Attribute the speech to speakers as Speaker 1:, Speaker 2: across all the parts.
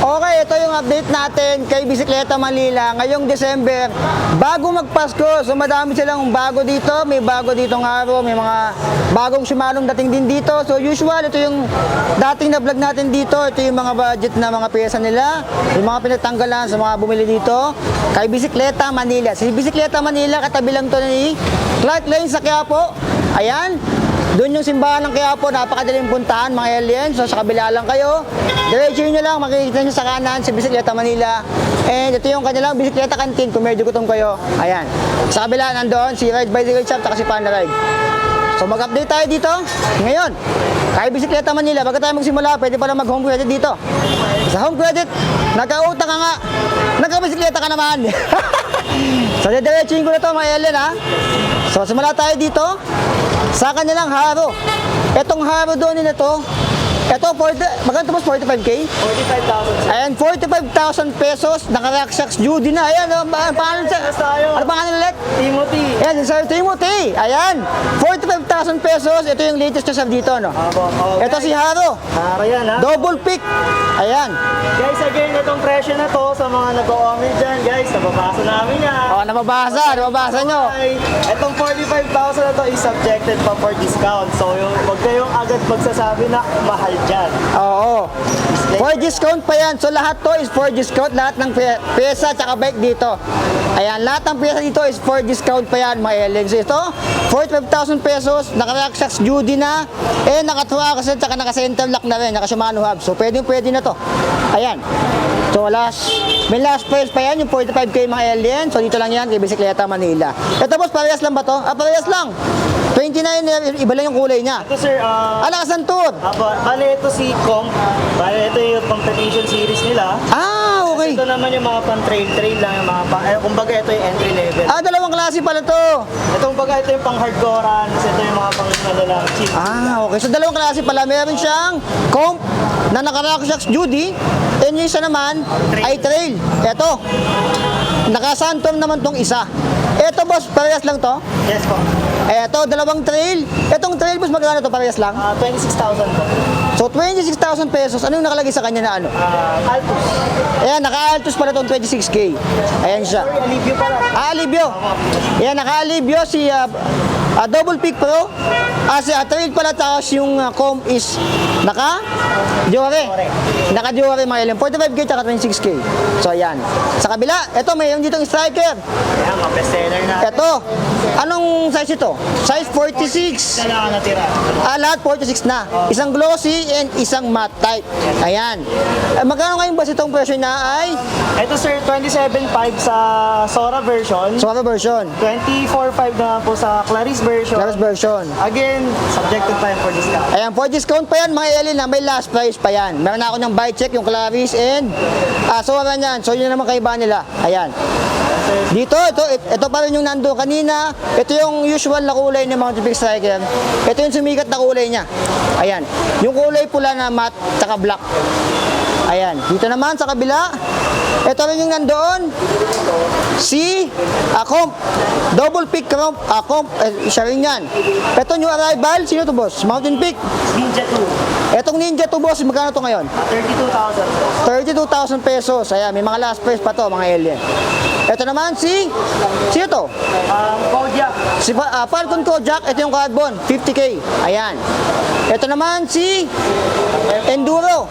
Speaker 1: Okay, ito yung update natin kay Bisikleta Manila ngayong December. Bago magpasko, so madami silang bago dito. May bago ditong araw, may mga bagong Shimanong dating din dito. So usual, ito yung dating na vlog natin dito. Ito yung mga budget na mga pyesa nila, yung mga pinagtanggalan sa mga bumili dito kay Bisikleta Manila. Si Bisikleta Manila, katabi lang to ni Clark Lane sa Quiapo. Ayan. Doon yung simbahan ng Quiapo, napakadaling puntahan mga aliens. So sa kabila lang kayo, diretso nyo lang, makikita nyo sa kanan si Bisikleta Manila. And ito yung kanilang bisikleta canteen kung medyo gutom kayo. Ayan. Sa kabila nandoon si Ride by the Ride Shop at si Panda Ride. So mag-update tayo dito ngayon kay Bisikleta Manila. Bago tayo magsimula, pwede pala mag-home credit dito. Sa home credit, nagka-utang ka nga, nagka-bisikleta ka naman. So diretso ko na to mga alien ha. So simula tayo dito sa kanilang haro. Etong haro doon nila to, ito, magkano ito mas 45K?
Speaker 2: 45,000.
Speaker 1: Ayan, 45,000 pesos. Naka-Rockshocks Judy na. Ayan, pangalan siya. Ano pangalan ulit?
Speaker 2: Timothy.
Speaker 1: Ayan, Sir Timothy. Ayan, 45,000 pesos. Ito yung latest na dito, no? Ito si Haro.
Speaker 2: Haro yan, ha?
Speaker 1: Double pick. Ayan.
Speaker 2: Guys, again, itong presyo na to sa mga nag-o-comment dyan, guys, nababasa namin yan.
Speaker 1: O, nababasa nyo.
Speaker 2: Okay. Itong 45,000 na to is subjected pa for discount. So, huwag kayong agad magsasabi na mahal dyan.
Speaker 1: Oo. For discount pa yan. So lahat to is for discount. Lahat ng pyesa at bike dito. Ayan, lahat ng pyesa dito is for discount pa yan mga aliens. So ito, 45,000 pesos. Naka-Rockshocks Judy na. Eh, naka-truck at naka-center lock na rin. Naka-Shimano hub. So pwede na to. Ayan. So may last price pa yan, yung 45K mga aliens. So dito lang yan kay Bisikleta Manila. Ito boss, parehas lang ba to? Parehas lang. 29, iba lang yung kulay niya.
Speaker 2: Ito, sir,
Speaker 1: Alasan tour.
Speaker 2: bale, ito si Comp. Bale, ito yung competition series nila.
Speaker 1: Ah, okay.
Speaker 2: Ito naman yung mga pang-trail lang, yung mga kumbaga ito yung entry level.
Speaker 1: Dalawang klase pala to.
Speaker 2: Ito, kumbaga ito yung pang-hardcorean, ito yung mga pang-ano chill.
Speaker 1: Okay. So, dalawang klase pala. Meron siyang comp na naka-Rockshocks Judy. And yung isa naman ay trail. Ito. Naka-Santom naman tong isa. Ito, boss, parehas lang to.
Speaker 2: Yes po.
Speaker 1: Ito, dalawang trail. Itong trail, boss, magkano to? Parehas lang?
Speaker 2: 26,000 po.
Speaker 1: So, 26,000 pesos. Ano yung nakalagay sa kanya na ano?
Speaker 2: Altus.
Speaker 1: Ayan, naka-Altus pala itong 26K. Ayan siya.
Speaker 2: Sorry, Alivio pala.
Speaker 1: Alivio. Ayan, naka-Alivio si Double Peak Pro. Si trail pala, tapos yung comp is naka-Diore. Naka-Diore mga ilan. 45K tsaka 26K. So, ayan. Sa kabila, ito, mayroon ditong striker.
Speaker 2: Ayan, mga bestseller na.
Speaker 1: Ito, anong size ito? Size 46.
Speaker 2: Na natira.
Speaker 1: Lahat 46 na. Isang glossy and isang matte type. Ayan. Magkano ngayon ba itong presyo na ay?
Speaker 2: Ito, sir, 27.5 sa Sora version.
Speaker 1: Sora version.
Speaker 2: 24.5 na po sa Claris version.
Speaker 1: Claris version.
Speaker 2: Again, subjected pa yan for discount.
Speaker 1: Ayan, for discount pa yan mga Elin na may last price pa yan. Meron na ako ng buy check, yung Claris and Sora niyan. So yun naman kaiba nila. Ayan. Dito, ito pa rin yung nando kanina. Ito yung usual na kulay ng mga Mountain Striker. Ito yung sumikat na kulay niya. Ayan. Yung kulay pula na matte tsaka black. Ayan. Dito naman sa kabila, ito rin yung nandoon. Si Comp. Double Peak Comp. Siya rin yan. Ito yung arrival. Sino to boss? Mountain Peak.
Speaker 2: Ninja 2.
Speaker 1: Etong Ninja 2 boss, magkano to ngayon?
Speaker 2: 32,000.
Speaker 1: 32,000 pesos. Ayan, may mga last price pa to mga alien. Ito naman sino to?
Speaker 2: Kodiak.
Speaker 1: Si Falcon Kojak, ito yung carbon, 50K. Ayan. Ito naman si Enduro.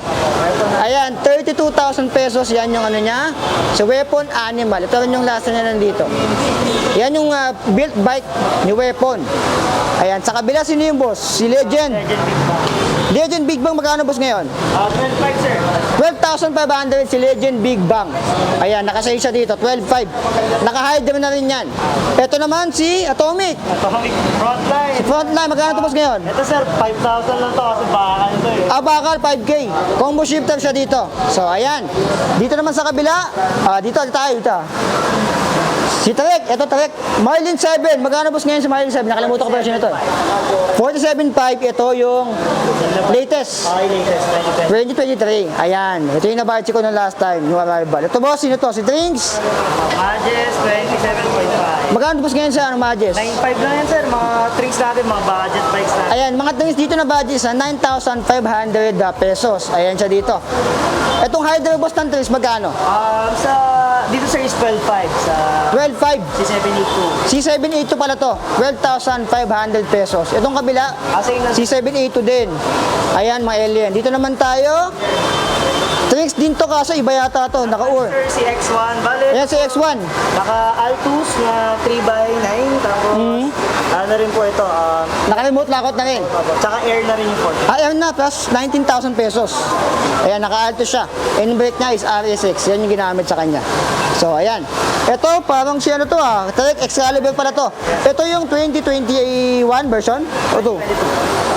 Speaker 1: Ayan, 32,000 pesos. Yan yung ano niya. Si Weapon Animal. Ito rin yung last na nandito. Yan yung built bike ni Weapon. Ayan, sa kabila sino yung boss? Si Legend. Legend Big Bang, magkano boss ngayon?
Speaker 2: 12.5, sir.
Speaker 1: 12,500 si Legend Big Bang. Ayan, nakasave siya dito, 12,500. Naka-hide na rin yan. Ito naman si Atomic.
Speaker 2: Atomic Frontline.
Speaker 1: Si Frontline, magkano ito boss ngayon?
Speaker 2: Ito, sir, 5,000 lang to kasi bakal ito eh.
Speaker 1: Bakal 5K. Combo shifter siya dito. So, ayan. Dito naman sa kabila. Dito tayo. Si Trek, ito Trek. Marlin 7. Magkano boss ngayon sa Marlin 7? Nakalimutan ko pa siya nito. 47.5. Ito yung latest.
Speaker 2: Okay, latest 2010.
Speaker 1: 2023. Ayan. Ito yung nabayad ko na last time. Yung arrival. Ito boss, sino to? Si Drinks.
Speaker 2: Majes 27.5.
Speaker 1: Magkano boss ngayon sa Majes?
Speaker 2: 9.5 lang yan sir, mga tricks natin, mga budget bikes natin.
Speaker 1: Ayan, mga drinks dito na budget sa 9,500 pesos. Ayan siya dito. Itong Hydro boss ng drinks, magkano?
Speaker 2: Dito sir is 12.5 sa
Speaker 1: 12,500.
Speaker 2: C782.
Speaker 1: C782 pala to. 12,500 pesos. Itong kabila,
Speaker 2: Same lang.
Speaker 1: C782 din. Ayan, mga alien. Dito naman tayo. Drinks din to kaso iba yata to. Naka-ur.
Speaker 2: Sir, si X1, bale,
Speaker 1: Ayan si X1.
Speaker 2: naka Altus na 3x9, tapos ano rin po ito,
Speaker 1: Naka-remote lock na rin.
Speaker 2: tsaka air na rin yung port.
Speaker 1: Ayan na, plus 19,000 pesos. Ayan, naka-alto siya. And brake niya is RS6. Yan yung ginamit sa kanya. So, ayan. Ito, parang siya ano to Trek Excalibur pala to. Ito yung 2021 version? O 2?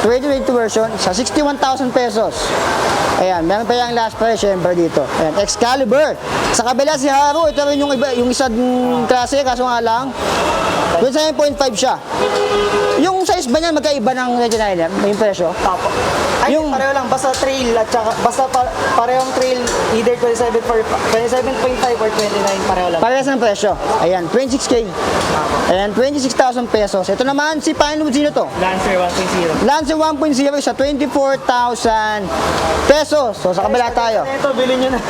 Speaker 1: 2022 version sa 61,000 pesos. Ayan, meron pa yung last price syempre dito. Ayan, Excalibur. Sa kabila si Haro, ito rin yung iba, yung isang klase, kaso nga lang 27.5 siya. Yung size ba niyan magkaiba ng 99 yung presyo?
Speaker 2: Tapo. Ay,
Speaker 1: Yung-
Speaker 2: pareho lang, basta trail at saka, basta parehong trail, either 27.5 or 29, pareho lang.
Speaker 1: Parehas ng presyo. Ayan, 26K. Ayan, 26,000 pesos. Ito naman, si Pinewood, sino to?
Speaker 2: Lancer 1.0.
Speaker 1: Lancer 1.0 sa 24,000 pesos. So, sa kabila tayo.
Speaker 2: Ito, bilhin nyo na.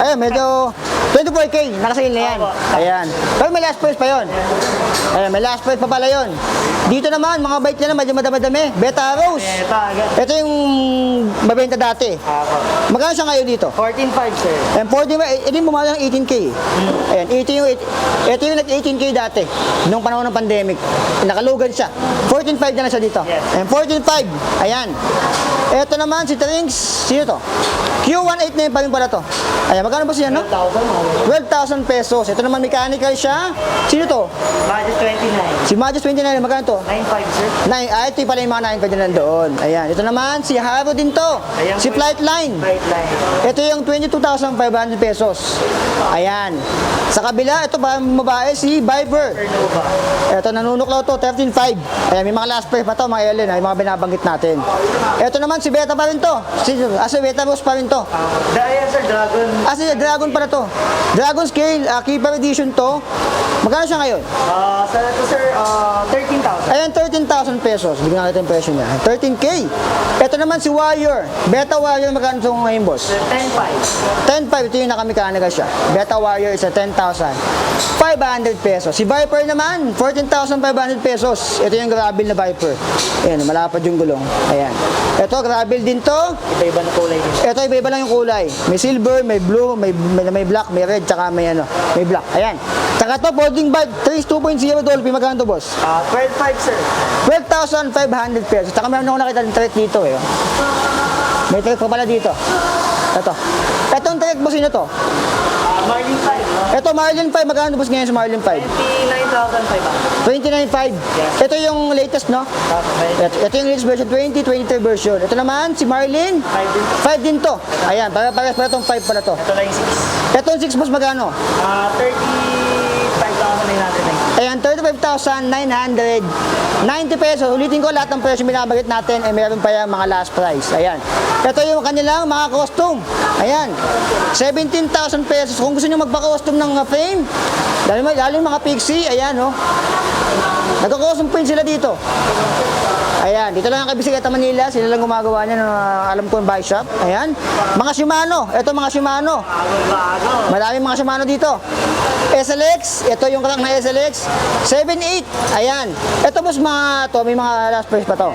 Speaker 1: Ayan, medyo 24K. Nakasale na yan. Ayan. Pero may last price pa yon. Ayan, may last price pa pala yon. Dito naman, mga bike nila, medyo madami-dami. Beta Rose.
Speaker 2: Ito, agad.
Speaker 1: Ito yung mabenta dati. Magkano siya ngayon dito?
Speaker 2: 14.5 sir.
Speaker 1: Ayan, 40, ito yung bumalik ng 18K. Ayan, ito yung nag-18K dati, nung panahon ng pandemic. Nakalugan siya. 14.5 na lang siya dito.
Speaker 2: Yes.
Speaker 1: Ayan, 14.5. Ayan. Ito naman, si Trinks, sino to? Q18 na yun pa rin pala to. Ayan, magkano ba siya, no? 12,000 pesos. Ito naman, mechanical siya. Sino to?
Speaker 2: Budget 29.
Speaker 1: Si Majus 29, magkano to?
Speaker 2: 9.5 sir.
Speaker 1: Ito yung pala yung mga 9 pa din nandoon. Ayan, ito naman, si Haro din to.
Speaker 2: Ayan
Speaker 1: Si
Speaker 2: po.
Speaker 1: Flightline.
Speaker 2: Right line.
Speaker 1: Ito yung 22,500 pesos. Ayan. Sa kabila, ito ba babae si Viber.
Speaker 2: Nova.
Speaker 1: Ito nanunuklaw to, 13.5. Ayan, may mga last price pa to, mga Ellen, yung mga binabanggit natin. Ito naman si Beta pa rin to. Si Beta Rose pa rin to.
Speaker 2: Ayan sir, Dragon.
Speaker 1: Si Dragon pala to. Dragon Scale, Keeper Edition to. Magkano siya ngayon?
Speaker 2: Sa ito sir, 13,000.
Speaker 1: Ayan, 13,000 pesos. Bigyan natin yung presyo niya. 13K. Ito naman si Warrior. Beta Warrior, magkano ito ngayon, boss?
Speaker 2: 10.5.
Speaker 1: 10.5, ito yung nakamekanika siya. Beta Warrior is a 10,500 pesos. Si Viper naman, 14,500 pesos. Ito yung gravel na Viper. Ayan, malapad yung gulong. Ayan. Ito, gravel din to.
Speaker 2: Iba-iba na kulay din.
Speaker 1: Ito, iba-iba lang yung kulay. May silver, may blue, may black, may red, tsaka may may black. Ayan. Tsaka to, folding bag, Trace 2.0 Dolphin. Magkano to, boss?
Speaker 2: 12.5 sir.
Speaker 1: 12,500 pesos. Tsaka meron ako nakita ng trek dito eh. May trek pa pala dito. Ito. Itong trek boss, sino to?
Speaker 2: Marlin 5.
Speaker 1: Ito, Marlin 5. Magkano boss ngayon sa Marlin 5?
Speaker 2: 29,500.
Speaker 1: 29.5. Ito yung latest, no? Ito yung latest version, 2023 version. Ito naman, si Marlin. 5 din to. Ayan, para itong 5 pala to.
Speaker 2: Ito lang yung 6.
Speaker 1: Ito yung 6 boss, magkano?
Speaker 2: 35,990.
Speaker 1: Ayan, 35,990 pesos. Ulitin ko, lahat ng presyo binabagit natin, meron pa yung mga last price. Ayan. Ito yung kanilang mga costume. Ayan. 17,000 pesos. Kung gusto nyo magpa-costume ng frame, lalo yung mga pixie, ayan, oh. Nagka-costume print sila dito. Ayan, dito lang ang kay Bisikleta Manila. Sila lang gumagawa niya ng alam ko yung bike shop. Ayan. Mga Shimano. Ito mga Shimano. Maraming mga Shimano dito. SLX. Ito yung crank na SLX. 7.8. Ayan. Ito boss mga to. May mga last price pa to.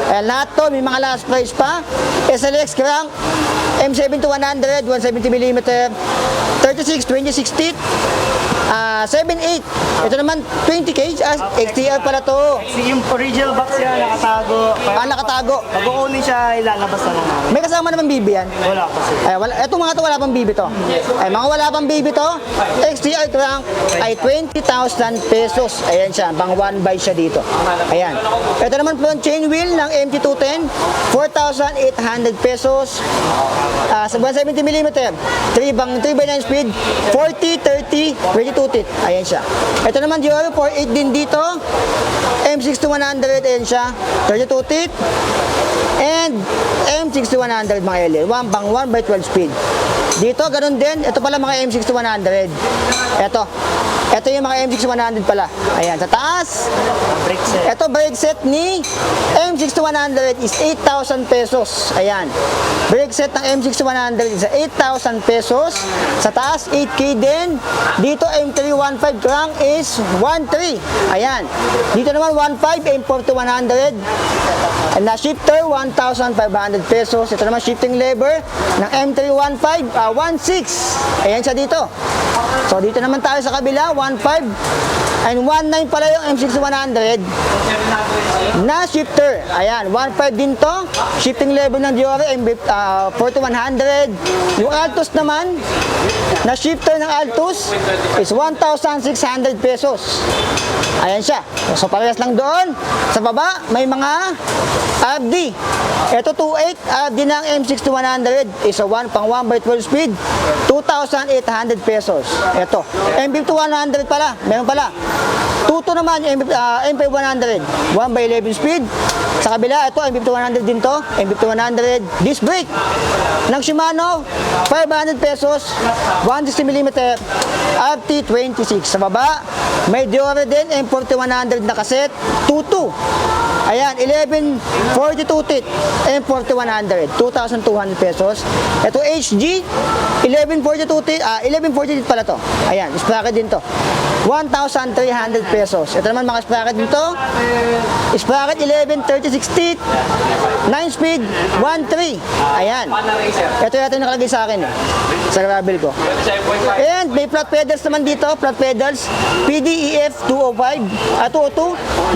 Speaker 1: Ayan, lahat to. May mga last price pa. SLX crank. M7 to 100. 170mm. 36, 20, 60. 7.8. Ito naman 20K. XTR pala to.
Speaker 2: Yung original box niya nakatago.
Speaker 1: Nakatago.
Speaker 2: Pag kukunin siya, ilalabas na lang namin.
Speaker 1: May kasama naman bibi yan.
Speaker 2: Wala pa sir.
Speaker 1: Ay, wala, etong mga to wala pang bibi to. Ay, mga wala pang bibi to. XTR crank ay 20,000 pesos. Ayan siya, bang one buy siya dito. Ayan. Ito naman po yung chain wheel ng MT210, 4,800 pesos. Sa 170mm, 3x9 speed, 40, 30, 22 teeth. Ayan siya. Ito naman Dior, 4.8 din dito. M6100, ayan siya. 32 teeth. And M6100 mga LL. 1 bang 1 by 12 speed. Dito, ganun din. Ito pala mga M6100. Ito yung mga M6100 pala. Ayan, sa taas.
Speaker 2: Brake set.
Speaker 1: Ito, brake set ni M6100 is 8,000 pesos. Ayan. Brake set ng M6100 is 8,000 pesos. Sa taas, 8K din. Dito, M315 crank is 1.3. Ayan. Dito naman, 1.5, M4100. And na shifter, 1,500 pesos. Ito naman, shifting lever ng M315, 1.6. Ayan siya dito. So, dito naman tayo sa kabila, 1.5 and 1.9 pala yung M6100 na shifter. Ayan, 1.5 din to. Shifting lever ng Dior, 4100. Yung Altus naman, na shifter ng Altus is 1,600 pesos. Ayan siya. So, parehas lang doon. Sa baba, may mga RD. Ito, 2.8 RD ng M6100 is a 1 pang 1 by 12 speed, 2,800 pesos. Ito, M5100 pala, meron pala. 2.2 naman, MP100, 1 by 11 speed. Sa kabila, ito, MP100 din to, MP100, disc brake ng Shimano, 500 pesos, 160mm, RT26. Sa baba, may Dior din, M4100 na cassette, 2.2. Ayan, 1142 teeth, M4100, 2,200 pesos. Ito HG, 1142 teeth, 1140 teeth pala to. Ayan, sprocket din to. 1,300 pesos. Ito naman mga sprocket dito. Sprocket 1136 teeth, 9 speed, 1.3. Ayan. Ito yata yung nakalagay sa akin sa gravel ko. And may flat pedals naman dito, flat pedals PDEF 202,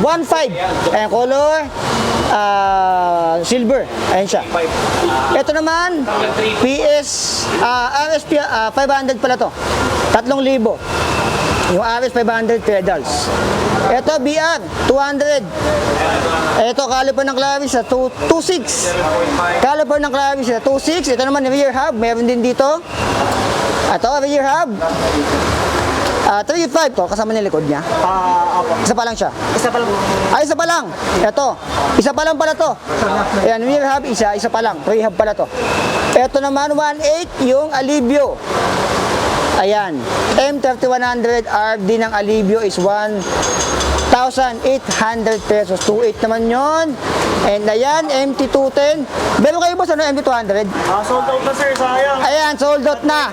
Speaker 1: 1.5. Ayan, color silver. Ayan siya. Ito naman PS RSP 500 pala to. 3,000. Yung RS 500 pedals. Ito BR 200. Ito caliper ng Clavis sa 26. Caliper ng Clavis sa 26. Ito naman rear hub, meron din dito. Ito rear hub 3.5 to, kasama ng likod niya.
Speaker 2: Opo.
Speaker 1: Isa pa lang siya.
Speaker 2: Isa pa lang.
Speaker 1: Isa pa lang. Ito. Isa pa lang pala to. Ayan, rear hub, isa pa lang. 3 hub pala to. Ito naman, 1.8 yung Alivio. Ayan. M3100 RD ng Alivio is 1,800 pesos. 2.8 naman yon. And ayan, MT210. Meron kayo ba sa MT200?
Speaker 2: Sold out na sir, sayang.
Speaker 1: Ayan, sold out na.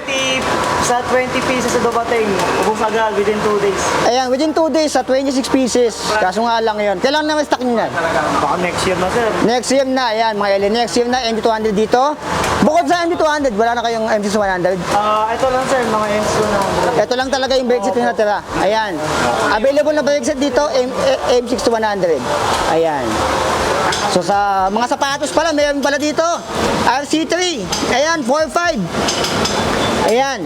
Speaker 2: Sa 20 pieces sa dumating, ubos agad within 2 days.
Speaker 1: Ayan, within 2 days sa 26 pieces. Kaso nga lang yun. Kailan naman stock nyo yan?
Speaker 2: Baka next year na sir.
Speaker 1: Next year na, ayan mga Eli. Next year na, MT200 dito. Bukod sa MT200, wala na kayong MT100.
Speaker 2: Ito lang sir, mga ends ko na.
Speaker 1: Ito lang talaga yung brake set na natira. Ayan. Available na brake set dito, M6100. Ayan. So sa mga sapatos pala, mayroon pala dito. RC3. Ayan, 4.5. Ayan.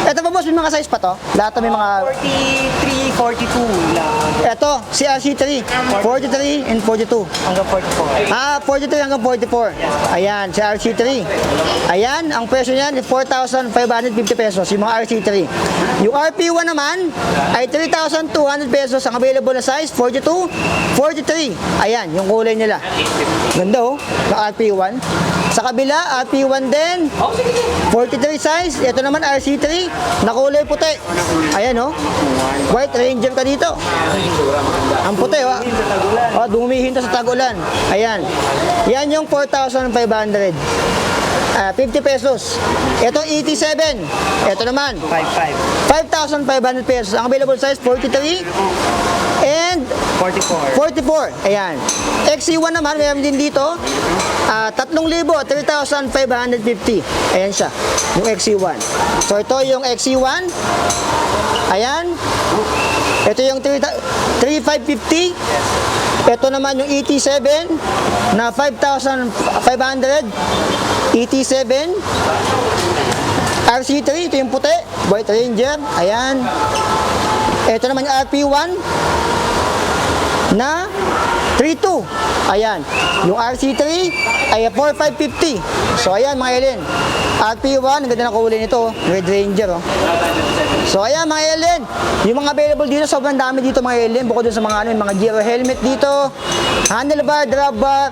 Speaker 1: Ito pa boss, may mga size pa to? Lahat may mga...
Speaker 2: 43, 42 lang.
Speaker 1: Ito, si RC3. 43 and 42.
Speaker 2: Hanggang 44.
Speaker 1: 43 hanggang 44. Ayan, si RC3. Ayan, ang presyo niyan is 4,550 pesos, yung mga RC3. Yung RP1 naman ay 3,200 pesos. Ang available na size, 42, 43. Ayan, yung kulay nila. Ganda oh, ng RP1. Sa kabila, RP1 din. 43 size. Ito naman RC3 na kulay puti. Ayan oh. White Ranger ka dito. Ang puti oh. Oh, dumihinto sa tag-ulan. Ayan. Yan yung 4,500. 50 pesos. Ito ET7. Ito naman 5,500 pesos. Ang available size 43 and 44. Ayan. XC1 naman meron din dito. 3,000, 3,550. Ayan siya. Yung XC1. So ito yung XC1. Ayan. Ito yung 3,550. Ito naman yung ET7 na 5,500. ET7. RC3, ito yung puti. White Ranger. Ayan. Ito naman yung RP1. na 3.2. Ayan. Yung RC3 ay 4.550. So ayan mga alien. RP1, ang ganda ng kulay nito, Red Ranger. Oh. So ayan mga alien, yung mga available dito, sobrang dami dito mga alien. Bukod dun sa mga ano, yung mga Giro helmet dito, handlebar, drop bar.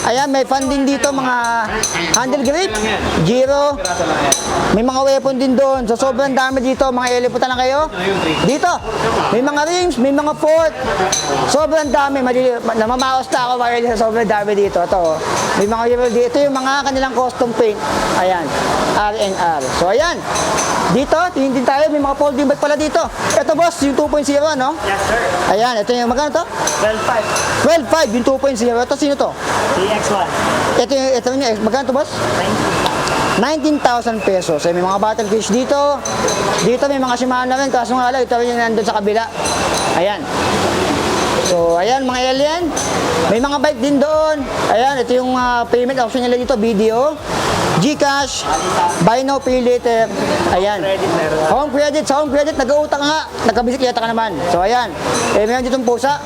Speaker 1: Ayan, may funding dito, mga handle grip, Giro. May mga weapon din doon. So sobrang dami dito, mga alien. Punta lang kayo. Dito, may mga rims, may mga fork. Sobrang dami. Namamaos na ako mga alien sa sobrang dami dito. Ito, oh. May mga Giro dito. Ito yung mga kanilang custom paint. Ayan, R&R. So ayan, dito, tingin din tayo. May mga folding bike pala dito. Ito boss, yung 2.0, no?
Speaker 2: Yes, sir.
Speaker 1: Ayan, ito yung magkano to?
Speaker 2: 12.5.
Speaker 1: 12.5, yung 2.0. Ito, sino to?
Speaker 2: CX1.
Speaker 1: Ito yung, magkano to boss? 19,000 pesos. May mga battle fish dito. Dito may mga Shimano rin. Kaso nga lang, ito rin yung nandun sa kabila. Ayan. So, ayan mga alien. May mga bike din doon. Ayan, ito yung payment option nila dito. Video, GCash, buy now, pay later. Ayan. Home credit. Sa home credit, nag-uutang nga. Nagkabisikleta ka naman. So, ayan. Meron ditong pusa.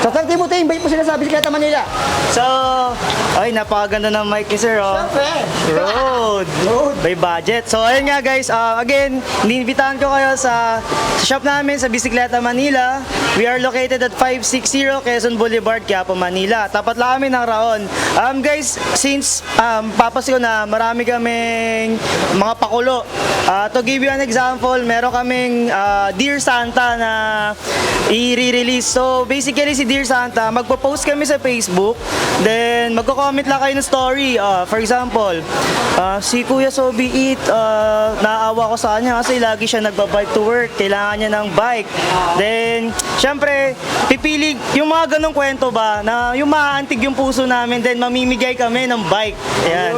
Speaker 1: So, Sir Timothy, invite mo sila sa Bisikleta Manila.
Speaker 2: So, ay, napakaganda ng mic ni sir, oh. Road. By budget. So, ayun nga guys, again, iniimbitahan ko kayo sa shop namin sa Bisikleta Manila. We are located at 560 Quezon Boulevard, Quiapo, Manila. Tapat lang kami ng Raon. Guys, since papasko na marami kaming mga pakulo. To give you an example, meron kaming Dear Santa na i-release. So, basically si Dear Santa, magpo-post kami sa Facebook, then magko-comment lang kayo ng story. For example, si Kuya Sobi Eat, naawa ko sa kanya kasi lagi siya nagbabike to work, kailangan niya ng bike. Then, syempre, pipili yung mga ganong kwento ba, na yung maantig yung puso namin, then mamimigay kami ng bike. Ayan.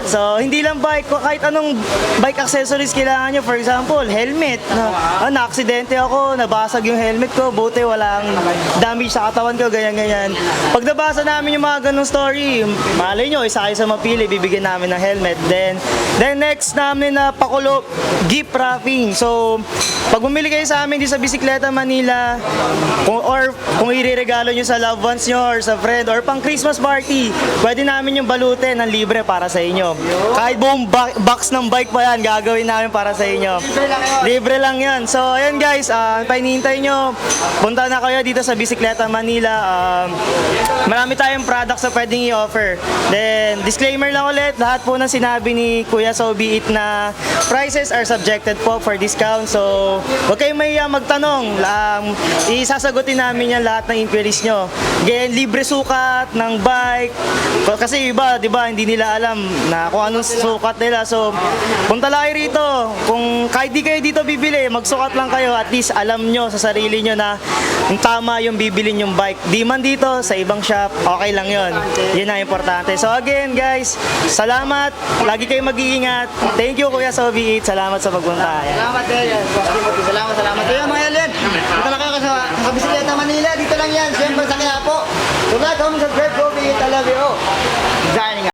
Speaker 2: So, hindi lang bike, kahit anong bike accessories kailangan nyo. For example, helmet. Na-aksidente ako, nabasag yung helmet ko, buti walang damage sa katawan ko, ganyan-ganyan. Pag nabasa namin yung mga ganong story, malay nyo, isa kayo sa mapili, bibigyan namin ng helmet. Then next namin na pakulo, gift wrapping. So, pag bumili kayo sa amin dito sa Bisikleta Manila, kung ireregalo nyo sa loved ones nyo or sa friend or pang Christmas party, pwede namin yung balutin ng libre para sa inyo. Kahit buong box ng bike pa yan, gagawin namin para sa inyo. Libre lang yan. So, ayan guys, painihintay nyo, punta na kayo dito sa Bisikleta Manila. Marami tayong products na pwedeng i-offer. Then, disclaimer lang ulit, lahat po ng sinabi ni Kuya Sobi Eat na prices are subjected po for discount. So, huwag kayong mahiya magtanong. Isasagutin namin yan lahat ng inquiries nyo. Again, libre sukat ng bike. Kasi iba, di ba, hindi nila alam na kung anong sukat nila. So, punta lang kayo rito. Kung kahit di kayo dito bibili, magsukat lang kayo. At least alam nyo sa sarili nyo na tama yung bibili yung bike. Di man dito, sa ibang shop, okay lang yun. Yun ang importante. So again guys, salamat. Lagi kayo mag-iingat. Thank you Kuya Sobi Eat. Salamat sa pagpunta.
Speaker 1: Salamat din. Salamat. Kaya mga alien, punta lang kayo sa Bisikleta Manila. Dito lang yan, siyempre sa Quiapo. So, like, comment, subscribe, Sobi Eat. I love you. Signing